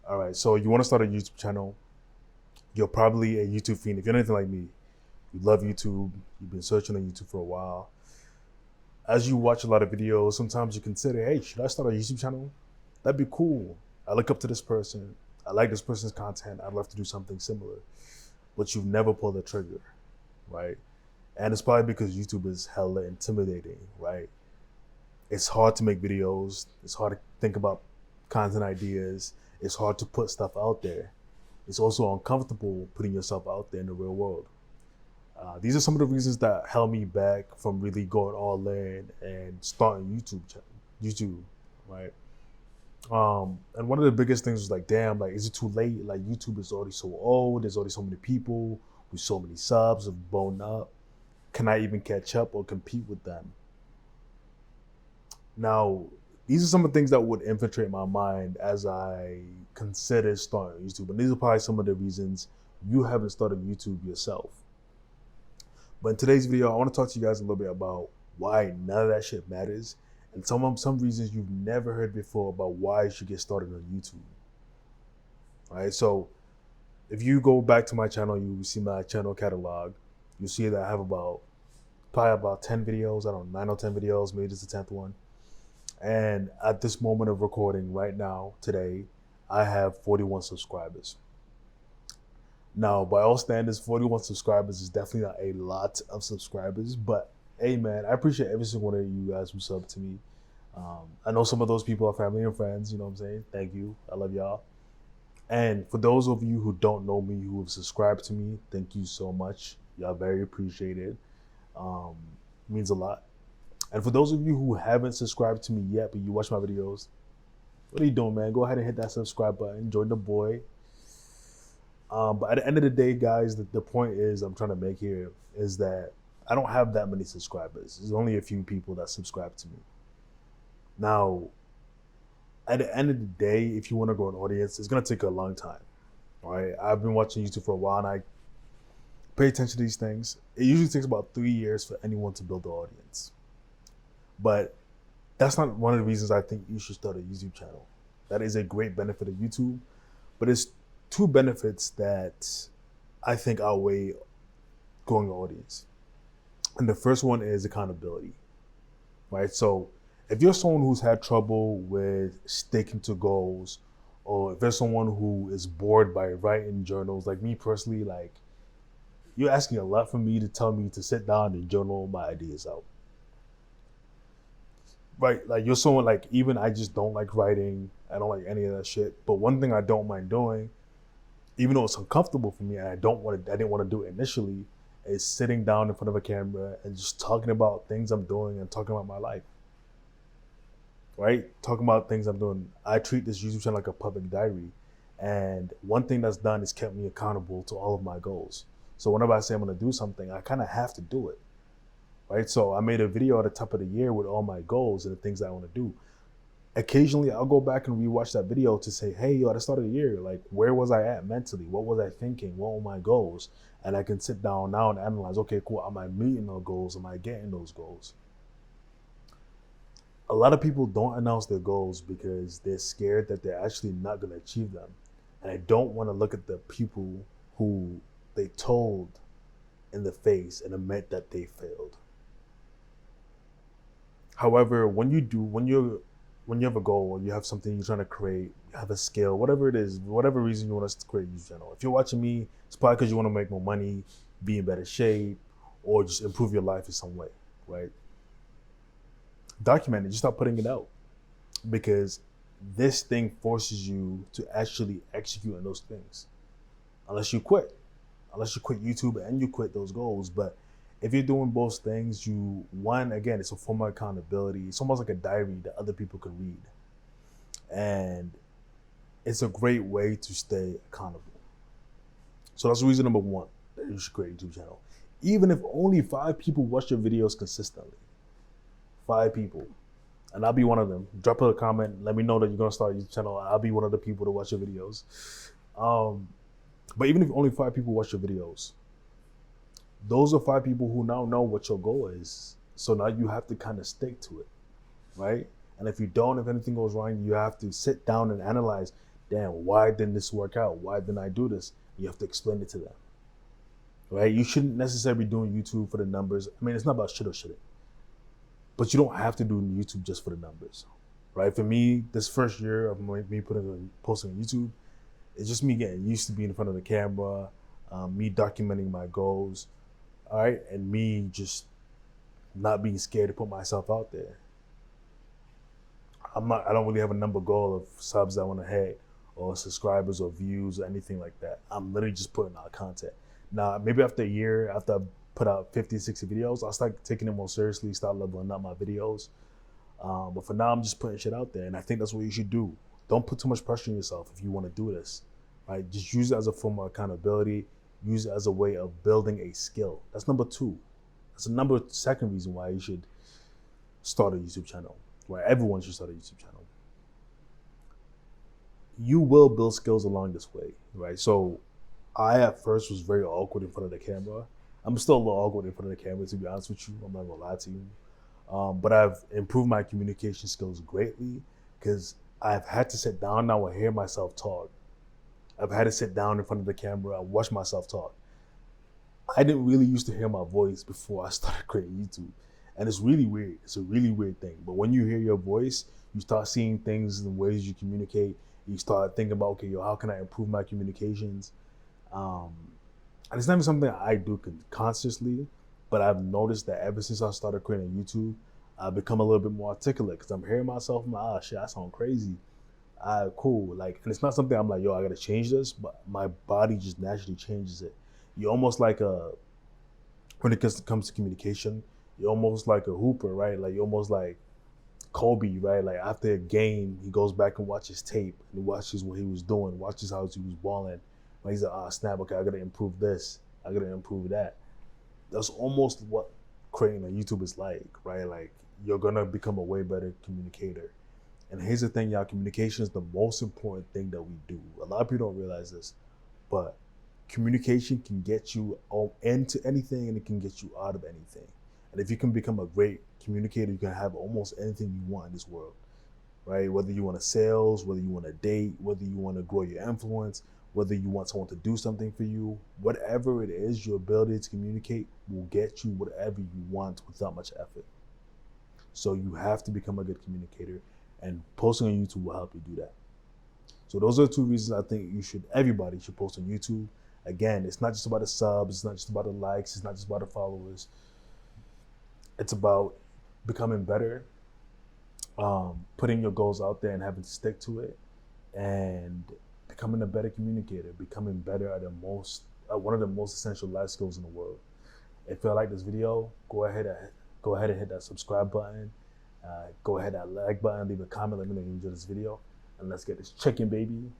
All right, so you want to start a YouTube channel. You're probably a YouTube fiend. If you're anything like me, you love YouTube. You've been searching on YouTube for a while. As you watch a lot of videos, sometimes you consider, hey, should I start a YouTube channel? That'd be cool. I look up to this person. I like this person's content. I'd love to do something similar. But you've never pulled the trigger, right? And it's probably because YouTube is hella intimidating, right? It's hard to make videos. It's hard to think about content ideas. It's hard to put stuff out there. It's also uncomfortable putting yourself out there in the real world. These are some of the reasons that held me back from really going all in and starting YouTube, right? And one of the biggest things was like, damn, like, is it too late? Like, YouTube is already so old. There's already so many people with so many subs have blown up. Can I even catch up or compete with them? Now, these are some of the things that would infiltrate my mind as I consider starting YouTube. And these are probably some of the reasons you haven't started YouTube yourself. But in today's video, I want to talk to you guys a little bit about why none of that shit matters and some reasons you've never heard before about why you should get started on YouTube. All right, so if you go back to my channel, you see my channel catalog. You'll see that I have probably about 10 videos. I don't know, 9 or 10 videos, maybe this is the 10th one. And at this moment of recording right now, today, I have 41 subscribers. Now, by all standards, 41 subscribers is definitely not a lot of subscribers, but hey, man, I appreciate every single one of you guys who sub to me. I know some of those people are family and friends, you know what I'm saying? Thank you. I love y'all. And for those of you who don't know me, who have subscribed to me, thank you so much. Y'all very appreciated. Means a lot. And for those of you who haven't subscribed to me yet, but you watch my videos, what are you doing, man? Go ahead and hit that subscribe button. Join the boy. But at the end of the day, guys, the point is I'm trying to make here is that I don't have that many subscribers. There's only a few people that subscribe to me. Now, at the end of the day, if you want to grow an audience, it's going to take a long time. All right. I've been watching YouTube for a while and I pay attention to these things. It usually takes about 3 years for anyone to build an audience. But that's not one of the reasons I think you should start a YouTube channel. That is a great benefit of YouTube, but it's two benefits that I think outweigh growing an audience. And the first one is accountability, right? So if you're someone who's had trouble with sticking to goals, or if there's someone who is bored by writing journals, like me personally, like, you're asking a lot from me to tell me to sit down and journal my ideas out. Right, like you're someone like, even I just don't like writing. I don't like any of that shit. But one thing I don't mind doing, even though it's uncomfortable for me and I didn't want to do it initially, is sitting down in front of a camera and just talking about things I'm doing and talking about my life. Right? Talking about things I'm doing. I treat this YouTube channel like a public diary. And one thing that's done is kept me accountable to all of my goals. So whenever I say I'm gonna do something, I kind of have to do it. Right? So I made a video at the top of the year with all my goals and the things that I want to do. Occasionally, I'll go back and rewatch that video to say, hey, yo, at the start of the year, like, where was I at mentally? What was I thinking? What were my goals? And I can sit down now and analyze, okay, cool, am I meeting those goals? Am I getting those goals? A lot of people don't announce their goals because they're scared that they're actually not going to achieve them. And I don't want to look at the people who they told in the face and admit that they failed. However, when you have a goal or you have something you're trying to create, you have a skill, whatever it is, whatever reason you want us to create a YouTube channel. If you're watching me, it's probably because you want to make more money, be in better shape, or just improve your life in some way, right? Document it, just start putting it out, because this thing forces you to actually execute on those things. Unless you quit YouTube and you quit those goals. But if you're doing both things, again, it's a form of accountability. It's almost like a diary that other people can read. And it's a great way to stay accountable. So that's reason number one, that you should create a YouTube channel. Even if only 5 people watch your videos consistently. 5 people. And I'll be one of them. Drop a comment, let me know that you're gonna start a YouTube channel. I'll be one of the people to watch your videos. But even if only 5 people watch your videos, those are 5 people who now know what your goal is. So now you have to kind of stick to it, right? And if you don't, if anything goes wrong, you have to sit down and analyze, damn, why didn't this work out? Why didn't I do this? You have to explain it to them, right? You shouldn't necessarily be doing YouTube for the numbers. I mean, it's not about shit or shit, but you don't have to do YouTube just for the numbers, right? For me, this first year of me posting on YouTube, it's just me getting used to being in front of the camera, me documenting my goals, all right, and me just not being scared to put myself out there. I don't really have a number goal of subs I want to hit or subscribers or views or anything like that. I'm literally just putting out content. Now, maybe after a year, after I put out 50, 60 videos, I'll start taking it more seriously, start leveling up my videos. But for now, I'm just putting shit out there. And I think that's what you should do. Don't put too much pressure on yourself if you want to do this, right? Just use it as a form of accountability. Use it as a way of building a skill. That's number two. That's the second reason why you should start a YouTube channel, where everyone should start a YouTube channel. You will build skills along this way, right? So I at first was very awkward in front of the camera. I'm still a little awkward in front of the camera, to be honest with you. I'm not gonna lie to you. But I've improved my communication skills greatly because I've had to sit down now and hear myself talk. I've had to sit down in front of the camera and watch myself talk. I didn't really used to hear my voice before I started creating YouTube. And it's really weird. It's a really weird thing. But when you hear your voice, you start seeing things in the ways you communicate. You start thinking about, okay, how can I improve my communications? And it's not even something I do consciously, but I've noticed that ever since I started creating YouTube, I've become a little bit more articulate because I'm hearing myself. I'm like, shit, I sound crazy. Cool. Like, and it's not something I'm like, I gotta change this, but my body just naturally changes it. You're almost like when it comes to communication, you're almost like a hooper, right? Like you're almost like Kobe, right? Like after a game, he goes back and watches tape and he watches what he was doing, watches how he was balling. Like he's like, snap, okay, I gotta improve this, I gotta improve that. That's almost what creating a YouTube is like, right? Like you're gonna become a way better communicator. And here's the thing, y'all, communication is the most important thing that we do. A lot of people don't realize this, but communication can get you into anything and it can get you out of anything. And if you can become a great communicator, you can have almost anything you want in this world, right? Whether you want to sales, whether you want to date, whether you want to grow your influence, whether you want someone to do something for you, whatever it is, your ability to communicate will get you whatever you want without much effort. So you have to become a good communicator, and posting on YouTube will help you do that. So those are the two reasons I think everybody should post on YouTube. Again, it's not just about the subs, it's not just about the likes, it's not just about the followers. It's about becoming better, putting your goals out there and having to stick to it, and becoming a better communicator, becoming better at one of the most essential life skills in the world. If you like this video, go ahead and hit that subscribe button. Go ahead and like button, leave a comment, let me know you enjoyed this video, and let's get this chicken, baby.